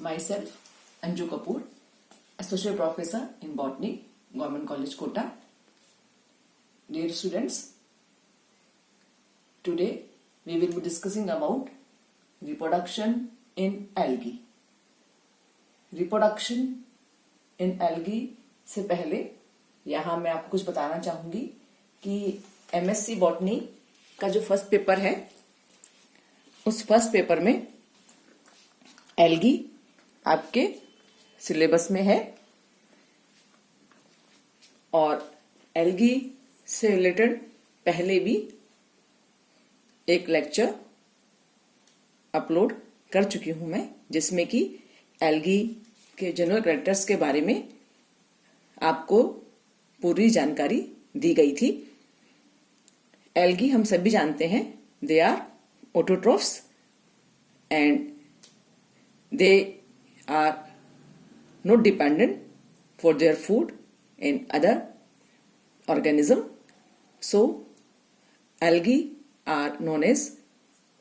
Myself, Anju Kapoor, Associate Professor in Botany, Government College, Kota. Dear students, today we will be discussing about reproduction in algae. Reproduction in algae से पहले यहाँ मैं आपको कुछ बताना चाहूंगी कि MSc बॉटनी का जो फर्स्ट पेपर है उस फर्स्ट पेपर में एल्गी आपके सिलेबस में है और एल्गी से रिलेटेड पहले भी एक लेक्चर अपलोड कर चुकी हूं मैं, जिसमें कि एल्गी के जनरल कैरेक्टर्स के बारे में आपको पूरी जानकारी दी गई थी। एल्गी हम सभी जानते हैं, they are autotrophs and they are not dependent for their food in other organism. So algae are known as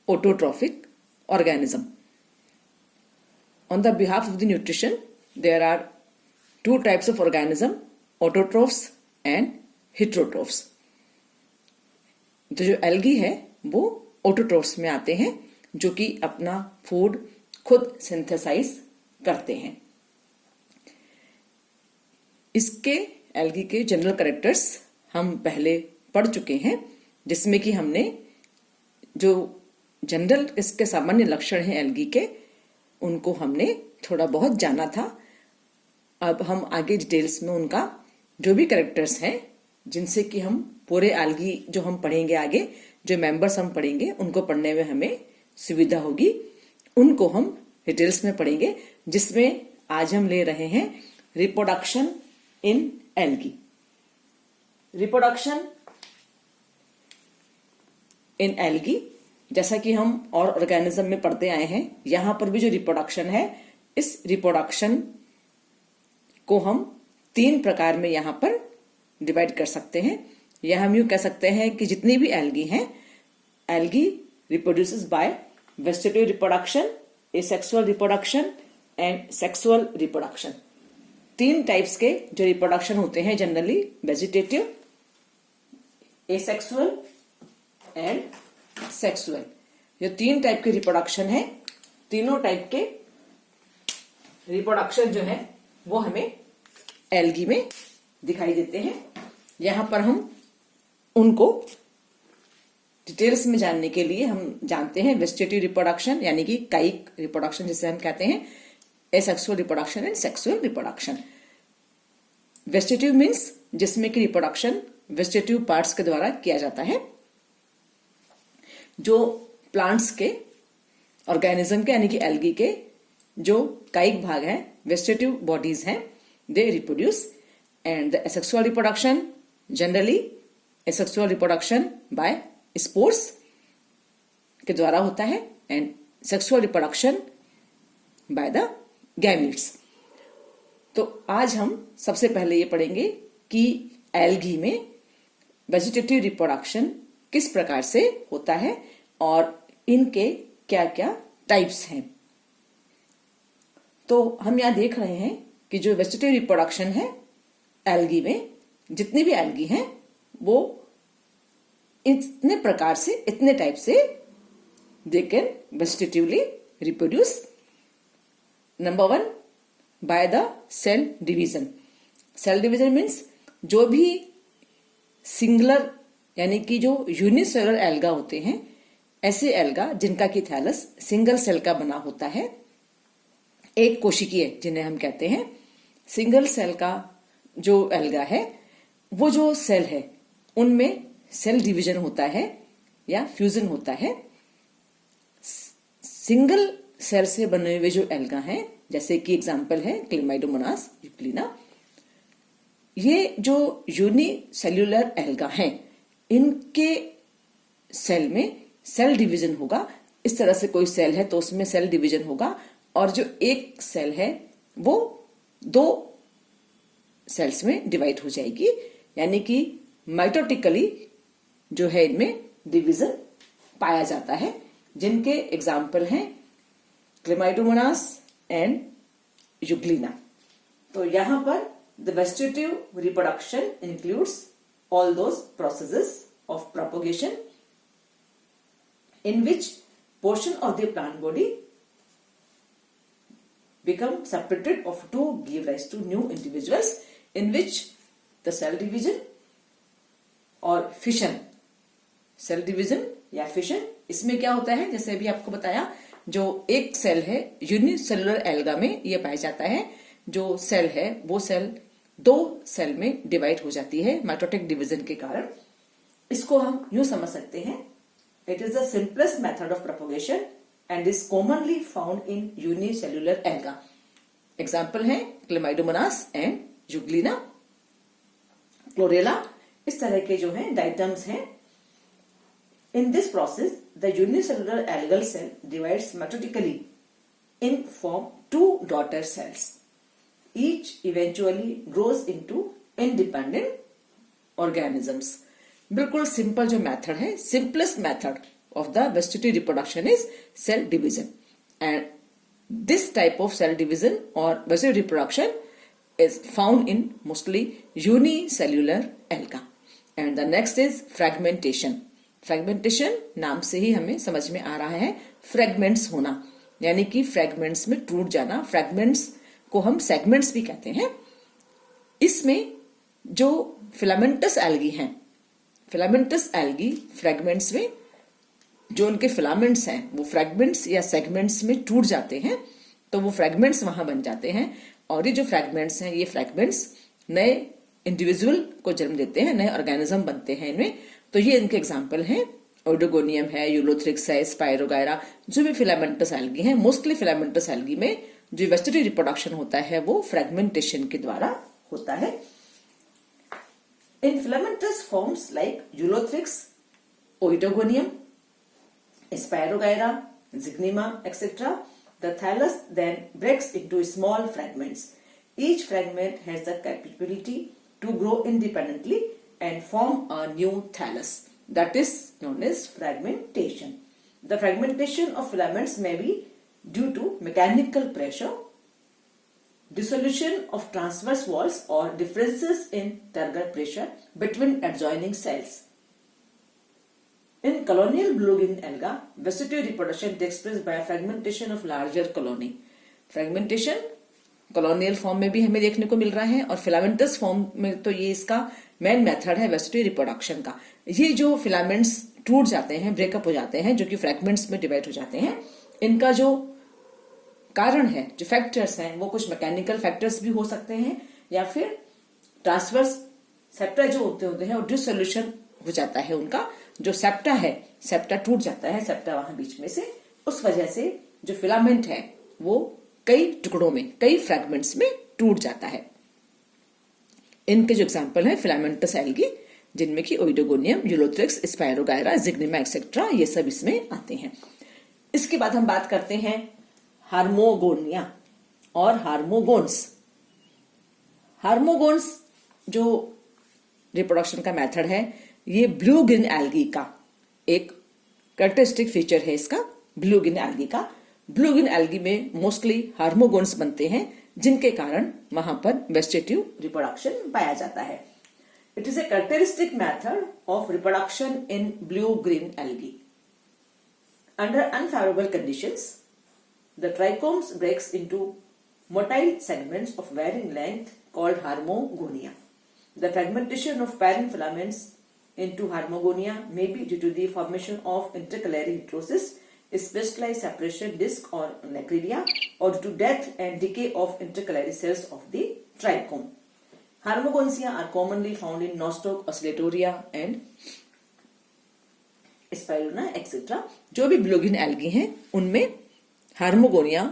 autotrophic organism. On the behalf of the nutrition, there are two types of organism, autotrophs and heterotrophs. तो जो algae है वो autotrophs में आते हैं, जो कि अपना फूड खुद सिंथेसाइज करते हैं। इसके एल्गी के जनरल कैरेक्टर्स हम पहले पढ़ चुके हैं, जिसमें कि हमने जो जनरल इसके सामान्य लक्षण हैं एल्गी के, उनको हमने थोड़ा बहुत जाना था। अब हम आगे डिटेल्स में उनका जो भी कैरेक्टर्स हैं, जिनसे कि हम पूरे एल्गी जो हम पढ़ेंगे आगे, जो मेंबर्स हम पढ़ेंगे, उनको पढ़ने में हमें सुविधा होगी, उनको हम डिटेल्स में पढ़ेंगे, जिसमें आज हम ले रहे हैं reproduction in algae. Reproduction in algae, जैसा कि हम और ऑर्गेनिज्म में पढ़ते आए हैं, यहां पर भी जो रिप्रोडक्शन है, इस रिप्रोडक्शन को हम 3 प्रकार में यहां पर डिवाइड कर सकते हैं। या हम यूं कह सकते हैं कि जितनी भी एल्गी हैं, algae reproduces bye vegetative reproduction, asexual reproduction and sexual reproduction. 3 types के जो रिप्रोडक्शन होते हैं generally, vegetative, asexual and sexual. ये 3 टाइप के रिप्रोडक्शन है। तीनों टाइप के रिप्रोडक्शन जो है वो हमें एल्गी में दिखाई देते हैं। यहां पर हम उनको डिटेल्स में जानने के लिए हम जानते हैं वेजिटेटिव रिप्रोडक्शन, यानी कि कायिक रिप्रोडक्शन जिसे हम कहते हैं, asexual reproduction and sexual reproduction. Vegetative means जिसमें कि रिप्रोडक्शन वेजिटेटिव पार्ट्स के द्वारा किया जाता है। जो प्लांट्स के, ऑर्गेनिज्म के, यानी कि एल्गी के जो कायिक भाग हैं, वेजिटेटिव बॉडीज हैं, they reproduce. And the asexual reproduction, generally asexual reproduction by spores के द्वारा होता है, and sexual reproduction by the gametes. तो आज हम सबसे पहले ये पढ़ेंगे कि एल्गी में वेजिटेटिव रिप्रोडक्शन किस प्रकार से होता है और इनके क्या क्या टाइप्स हैं। तो हम यहां देख रहे हैं कि जो वेजिटेटिव रिप्रोडक्शन है एल्गी में, जितनी भी एल्गी हैं वो इतने प्रकार से, इतने टाइप से they can vegetatively reproduce. Number 1, by the cell division. Cell division means जो भी सिंगुलर, यानी कि जो यूनिसेलुलर एल्गा होते हैं, ऐसे एल्गा जिनका कि थैलस सिंगल सेल का बना होता है, एक कोशिकीय जिन्हें हम कहते हैं। सिंगल सेल का जो एल्गा है, वो जो सेल है उनमें सेल डिवीजन होता है या फ्यूजन होता है। सिंगल सेल से बने हुए जो एल्गा हैं, जैसे कि एग्जांपल है क्लेमाइडोमोनास यूक्लिना, ये जो यूनिसेल्युलर एल्गा हैं, इनके सेल में सेल डिवीजन होगा। इस तरह से कोई सेल है तो उसमें सेल डिवीजन होगा, और जो एक सेल है वो 2 सेल्स में डिवाइड हो जाएगी, यानी कि माइटोटिकली जो है इनमें डिवीजन पाया जाता है, जिनके एग्जाम्पल हैं क्लेमाइडोमोनास, एंड यूग्लिना। तो यहां पर the vegetative reproduction includes all those processes of propagation in which portion of the plant body become separated off to give rise to new individuals, in which the cell division और fission, cell division या fission, इसमें क्या होता है, जैसे अभी आपको बताया, जो एक सेल है यूनिसेलुलर एल्गा में ये पाया जाता है, जो सेल है वो सेल दो सेल में डिवाइड हो जाती है माइटोटिक डिवीजन के कारण। इसको हम यूं समझ सकते हैं, it is the simplest method of propagation and is commonly found in unicellular alga. Example है क्लेमाइडोमोनास एंड यूग्लिना, क्लोरेला, इस तरह के जो है डाइटम्स हैं। In this process, the unicellular algal cell divides mitotically in form two daughter cells. Each eventually grows into independent organisms. बिल्कुल simple जो method है, simplest method of the vegetative reproduction is cell division, and this type of cell division और vegetative reproduction is found in mostly unicellular alga. And the next is fragmentation. Fragmentation नाम से ही हमें समझ में आ रहा है फ्रेगमेंट्स होना, यानी कि फ्रेगमेंट्स में टूट जाना। फ्रेगमेंट्स को हम सेगमेंट्स भी कहते हैं। इसमें जो फिलामेंटस एल्गी हैं, फिलामेंटस एल्गी फ्रेगमेंट्स में जो उनके फिलामेंट्स हैं वो फ्रेगमेंट्स या सेगमेंट्स में टूट जाते हैं, तो वो फ्रेगमेंट्स वहां बन जाते हैं। और ये जो फ्रेगमेंट्स हैं, ये फ्रेगमेंट्स नए इंडिविजुअल को जन्म देते हैं, नए ऑर्गेनिज्म बनते हैं इनमें। तो ये इनके एग्जाम्पल हैं, ओइडोगोनियम है, यूलोथ्रिक्स है, स्पाइरोगायरा, जो भी फिलामेंटस एल्गी हैं। मोस्टली फिलामेंटस एल्गी में जो वेजिटेटिव रिप्रोडक्शन होता है वो फ्रेगमेंटेशन के द्वारा होता है। In filamentous forms like Eulothrix, Oidogonium, Spirogyra, Zygnema, etc., the thallus then breaks into small fragments. Each fragment has the capability to grow independently and form a new thallus. That is known as fragmentation. The fragmentation of filaments may be due to mechanical pressure, dissolution of transverse walls, or differences in turgor pressure between adjoining cells. In colonial blue-green alga, vegetative reproduction takes place by fragmentation of larger colony. Fragmentation colonial form में भी हमें देखने को मिल रहा है, और filamentous form में तो ये इसका मेन मेथड है वेजिटेटिव रिप्रोडक्शन का। ये जो फिलामेंट्स टूट जाते हैं, ब्रेकअप हो जाते हैं, जो कि फ्रेगमेंट्स में डिवाइड हो जाते हैं, इनका जो कारण है, जो फैक्टर्स हैं, वो कुछ मैकेनिकल फैक्टर्स भी हो सकते हैं, या फिर ट्रांसवर्स सेप्टा जो होते हैं और डिसोल्यूशन हो जाता है उनका। जो सेप्टा है, सेप्टा टूट जाता है, सेप्टा वहां बीच में से, उस वजह से जो फिलामेंट है वो कई टुकड़ों में, कई फ्रेगमेंट्स में टूट जाता है। इनके जो एग्जाम्पल है फिलामेंटस एल्गी, जिनमें कि ओइडोगोनियम, यूलोथ्रिक्स, स्पाइरोगायरा, जिग्निमा एक्सेट्रा, ये सब इसमें आते हैं। इसके बाद हम बात करते हैं हार्मोगोनिया और हार्मोगोन्स। हार्मोगोन्स जो रिप्रोडक्शन का मेथड है, ये ब्लू ग्रीन एल्गी का एक कैरेक्टरिस्टिक फीचर है इसका, ब्लू ग्रीन एल्गी का। ब्लू ग्रीन एल्गी में मोस्टली हार्मोगोन्स बनते हैं, जिनके कारण वहां पर वेजिटेटिव रिप्रोडक्शन पाया जाता है। It is a characteristic method of reproduction in blue green algae. Under unfavourable conditions, the trichomes breaks into motile segments of varying length called harmogonia. The fragmentation of parent filaments into harmogonia may be due to the formation of intercalary heterosis, specialized separation disc or nacridia, or due to death and decay of intercalary cells of the trichome. Harmogonsia are commonly found in Nostoc, Oscillatoria and Spirulina, etc. जो भी blue green algae हैं उनमें हार्मोगोनिया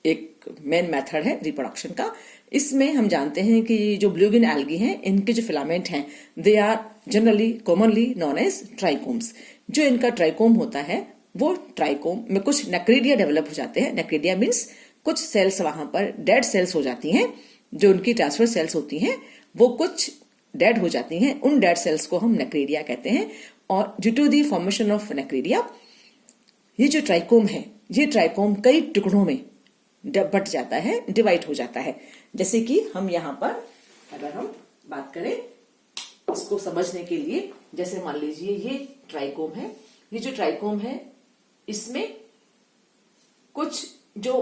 एक main method है reproduction का। इसमें हम जानते हैं कि जो ब्लू ग्रीन एल्गी हैं, इनके जो फिलामेंट हैं, they are generally commonly known as trichomes. जो इनका ट्राइकोम होता है, वो ट्राइकोम में कुछ नैक्रिडिया डेवलप हो जाते हैं। नैक्रिडिया मीन्स कुछ सेल्स वहां पर डेड सेल्स हो जाती हैं, जो उनकी ट्रांसफर सेल्स होती हैं वो कुछ डेड हो जाती हैं। उन डेड सेल्स को हम नैक्रिडिया कहते हैं। और due to the formation of necridia, ये जो ट्राइकोम है, ये ट्राइकोम कई टुकड़ों में बट जाता है, डिवाइड हो जाता है। जैसे कि हम यहाँ पर अगर हम बात करें इसको समझने के लिए, जैसे मान लीजिए ये ट्राइकोम है, ये जो ट्राइकोम है इसमें कुछ जो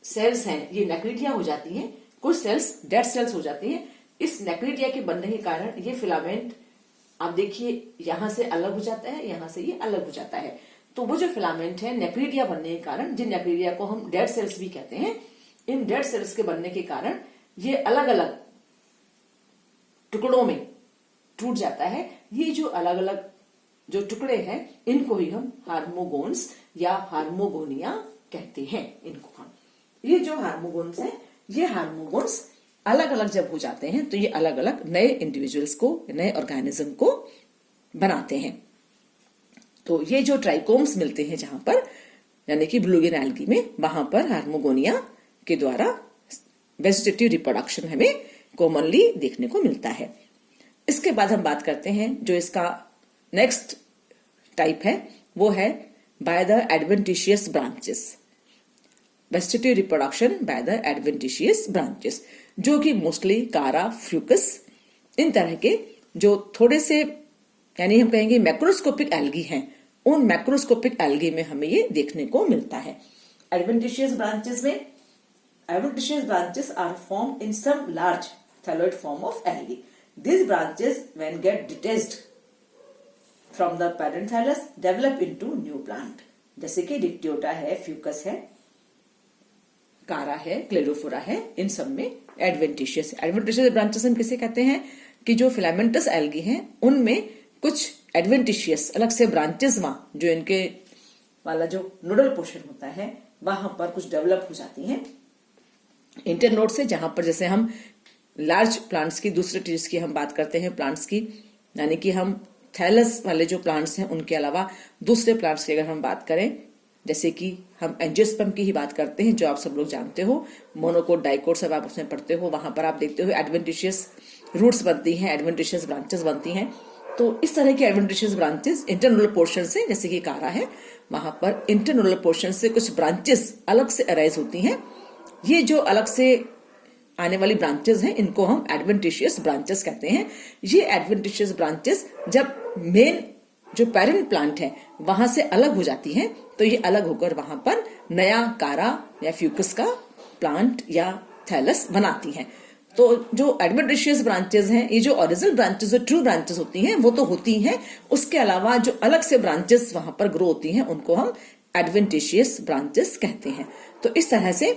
सेल्स हैं ये नेक्रिडिया हो जाती हैं, कुछ सेल्स डेड सेल्स हो जाती हैं। इस नेक्रिडिया के बनने के कारण ये फिलामेंट आप देखिए यहां से अलग हो जाता है, यहां से ये अलग हो जाता है। तो वो जो फिलामेंट है नेक्रिडिया बनने के कारण, जिन नेक्रिडिया को हम डेड सेल्स भी कहते हैं, इन डेड सेल्स के बनने के कारण ये अलग अलग टुकड़ों में टूट जाता है। ये जो अलग अलग जो टुकड़े हैं इनको ही हम हार्मोगोन्स या हार्मोगोनिया कहते हैं। इनको हम, ये जो हार्मोगोन्स हैं, ये हार्मोगोन्स अलग अलग जब हो जाते हैं तो ये अलग अलग नए इंडिविजुअल्स को, नए ऑर्गेनिज्म को बनाते हैं। तो ये जो ट्राइकोम्स मिलते हैं जहां पर, यानी कि ब्लूगिन एल्गी में, वहां पर हार्मोगोनिया के द्वारा वेजिटेटिव रिप्रोडक्शन हमें कॉमनली देखने को मिलता है। इसके बाद हम बात करते हैं जो इसका नेक्स्ट टाइप है, वो है by the adventitious branches, vegetative reproduction by the adventitious branches, जो कि मोस्टली कारा, फ्यूकस, इन तरह के जो थोड़े से, यानी हम कहेंगे मैक्रोस्कोपिक एल्गी हैं, उन मैक्रोस्कोपिक एल्गी में हमें ये देखने को मिलता है। एडवेंटिशियस ब्रांचेस में, adventitious branches are form in some large thalloid form of algae. These branches, when get detached from the parent thallus, develop into new plant. जैसे कि डिक्टियोटा है, फ्यूकस है, कारा है, क्लेडोफोरा है, इन सब में एडवेंटिशियस ब्रांचेस हम किसे कहते हैं कि जो फिलामेंटस एल्गी हैं उनमें कुछ एडवेंटिशियस अलग से ब्रांचेस वहां जो इनके वाला जो नोडल पोर्शन होता है वहां पर कुछ डेवलप हो जाती हैं इंटरनोड से, जहां पर जैसे हम लार्ज प्लांट्स की, दूसरे चीज की हम बात करते हैं प्लांट्स की, यानी कि हम थैलस वाले जो प्लांट्स हैं उनके अलावा दूसरे प्लांट्स की अगर हम बात करें, जैसे कि हम एंजियोस्पर्म की ही बात करते हैं जो आप सब लोग जानते हो, मोनोकोट, डाइकोट सब आप उसमें पढ़ते हो, वहां पर आप देखते हो एडवेंटिशियस रूट्स बनती हैं, एडवेंटिशियस ब्रांचेस बनती हैं। तो इस तरह की एडवेंटिशियस ब्रांचेस इंटरनोडल पोर्शन से, जैसे कि कारा है, वहां पर इंटरनोडल पोर्शन से कुछ ब्रांचेस अलग से अराइज होती हैं। ये जो अलग से आने वाली ब्रांचेस हैं इनको हम एडवेंटिशियस ब्रांचेस कहते हैं। ये एडवेंटिशियस ब्रांचेस जब मेन जो पेरेंट प्लांट है वहां से अलग हो जाती हैं तो ये अलग होकर वहां पर नया कारा या फ्यूकस का प्लांट या थैलस बनाती हैं। तो जो एडवेंटिशियस ब्रांचेस हैं, ये जो ओरिजिनल ब्रांचेस, जो ट्रू ब्रांचेस होती हैं वो तो होती हैं, उसके अलावा जो अलग से ब्रांचेस वहां पर ग्रो होती हैं उनको हम एडवेंटिशियस ब्रांचेस कहते हैं। तो इस तरह से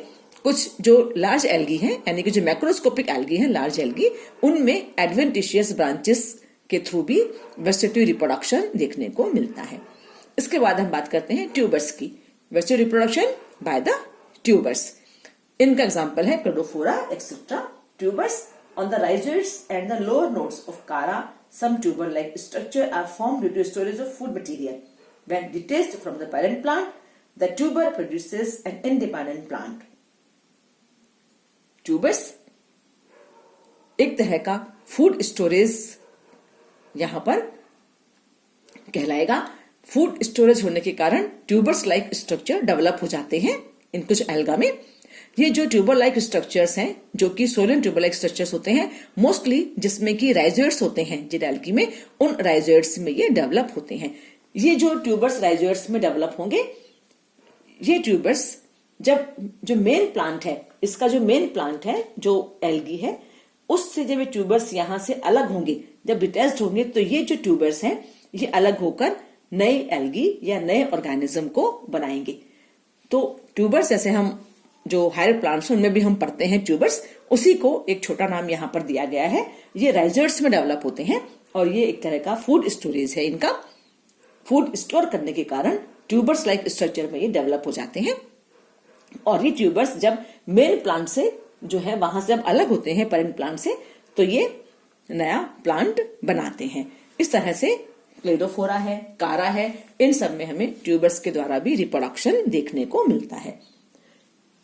कुछ जो लार्ज एल्गी हैं, यानी कि जो मैक्रोस्कोपिक एल्गी हैं, लार्ज एल्गी, उनमें एडवेंटिशियस ब्रांचेस के थ्रू भी वेजिटेटिव रिप्रोडक्शन देखने को मिलता है। इसके बाद हम बात करते हैं ट्यूबर्स की, vegetative reproduction by the tubers. इनका एग्जांपल है Cladophora etcetera. Tubers on the rhizoids and the lower nodes of Chara, some tuber like structure are formed due to storage of food material. When detached from the parent plant, the tuber produces an independent plant. Tubers एक तरह का food storage यहां पर कहलाएगा। Food storage होने के कारण tubers like structure develop हो जाते हैं इन कुछ एल्गा में। ये जो ट्यूबर लाइक स्ट्रक्चर्स हैं, जो कि सोलियन ट्यूबर लाइक स्ट्रक्चर्स होते हैं मोस्टली, जिसमें कि राइजोइड्स होते हैं जिन एल्गी में, उन राइजोइड्स में ये डेवलप होते हैं। ये जो ट्यूबर्स राइजोइड्स में डेवलप होंगे, ये ट्यूबर्स जब जो मेन प्लांट है, इसका जो मेन प्लांट है जो एल्गी है, उससे जब ये ट्यूबर्स यहां से अलग होंगे, जब डिटैच्ड होंगे, तो ये जो ट्यूबर्स हैं ये अलग होकर नए एल्गी या नए ऑर्गेनिज्म को बनाएंगे। तो ट्यूबर्स, जैसे हम जो हायर प्लांट्स उनमें भी हम पढ़ते हैं ट्यूबर्स, उसी को एक छोटा नाम यहां पर दिया गया है। ये राइजोइड्स में डेवलप होते हैं और ये एक तरह का फूड स्टोरेज है। इनका फूड स्टोर करने के कारण ट्यूबर्स लाइक स्ट्रक्चर में ये डेवलप हो जाते हैं। और ये ट्यूबर्स जब मेन प्लांट से जो है वहां से जब अलग होते हैं पेरेंट प्लांट से, तो ये नया प्लांट बनाते हैं। इस तरह से क्लेडोफोरा है, कारा है, इन सब में हमें ट्यूबर्स के द्वारा भी रिप्रोडक्शन देखने को मिलता है।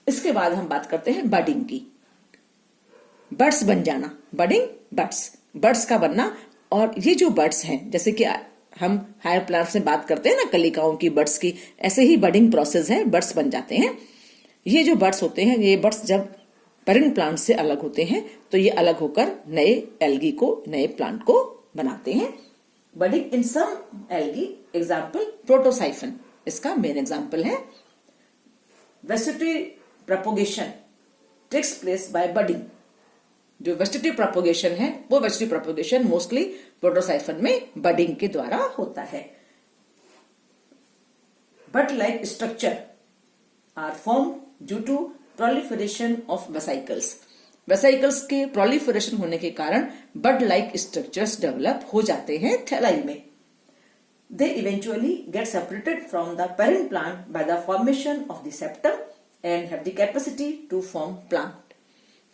इसके बाद हम बात करते हैं बडिंग की। बड्स बन जाना, बडिंग, बड्स का बनना। और ये जो बड्स हैं, जैसे कि हम हायर प्लांट्स में बात करते हैं ना कलिकाओं की, बड्स की, ऐसे ही बडिंग प्रोसेस है, बड्स बन जाते हैं। ये जो बड्स होते हैं, ये बड्स जब पेरेंट प्लांट से अलग होते हैं तो ये अलग होकर नए एल्गी को, नए प्लांट को बनाते हैं। Budding in some algae, example protosiphon इसका मेन एग्जाम्पल है। Vegetative propagation takes place by budding. जो वेजिटेटिव प्रोपोगेशन है वो वेजिटेटिव प्रोपोगेशन मोस्टली प्रोटोसाइफन में बडिंग के द्वारा होता है। Bud like structure are form due to proliferation of vesicles. Vesicles के प्रोलिफरेशन होने के कारण बड लाइक स्ट्रक्चर्स डेवलप हो जाते हैं थैलाई में। They eventually get separated from the parent plant by the formation of the septum and have the capacity to form plant.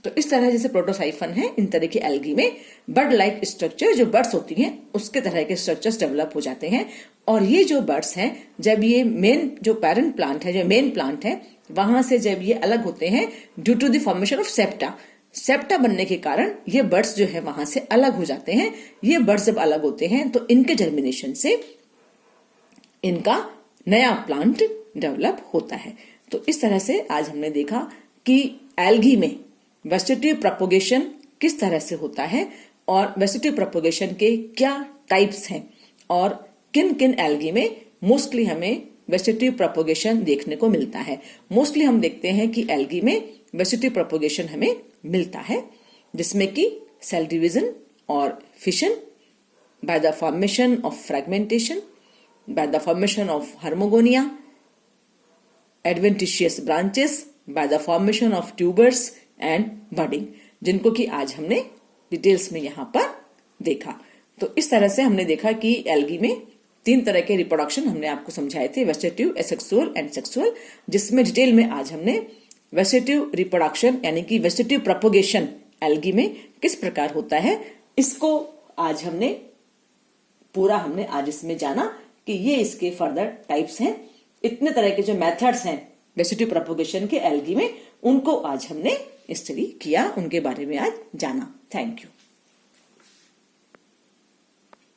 तो इस तरह जैसे प्रोटोसाइफन है, इन तरह के एल्गी में बड लाइक स्ट्रक्चर, जो बड्स होती हैं उसके तरह के स्ट्रक्चर्स डेवलप हो जाते हैं। और ये जो बड्स हैं, जब ये मेन जो पेरेंट प्लांट है, जो मेन प्लांट है, वहां से जब ये अलग होते हैं due to the formation of septa, septa बनने के कारण ये बड्स जो है वहां से अलग हो जाते हैं। ये बड्स जब अलग होते हैं तो इनके जर्मिनेशन से इनका नया प्लांट डेवलप होता है। तो इस तरह से आज हमने देखा कि एल्गी में वेजिटेटिव प्रोपोगेशन किस तरह से होता है और वेजिटेटिव प्रोपोगेशन के क्या टाइप्स हैं और किन किन एल्गी में मोस्टली हमें वेजिटेटिव प्रोपोगेशन देखने को मिलता है। मोस्टली हम देखते हैं कि एल्गी में वेजिटेटिव प्रोपोगेशन हमें मिलता है, जिसमें कि सेल डिवीजन और fission by the formation of fragmentation, by the formation of hormogonia, adventitious branches, by the formation of tubers and budding, जिनको कि आज हमने डिटेल्स में यहाँ पर देखा। तो इस तरह से हमने देखा कि एल्गी में 3 तरह के रिप्रोडक्शन हमने आपको समझाए थे, वेजिटेटिव, एसेक्सुअल एंड सेक्सुअल, जिसमें डिटेल में आज हमने वेजिटेटिव रिप्रोडक्शन यानी कि वेजिटेटिव प्रोपोगेशन एल्गी में किस प्रकार होता है, इसको आज हमने आज इसमें जाना कि ये इसके फर्दर टाइप्स हैं। इतने तरह के जो मेथड्स हैं वेजिटेटिव प्रोपोगेशन के एल्गी में, उनको आज हमने स्टडी किया, उनके बारे में आज जाना। Thank you.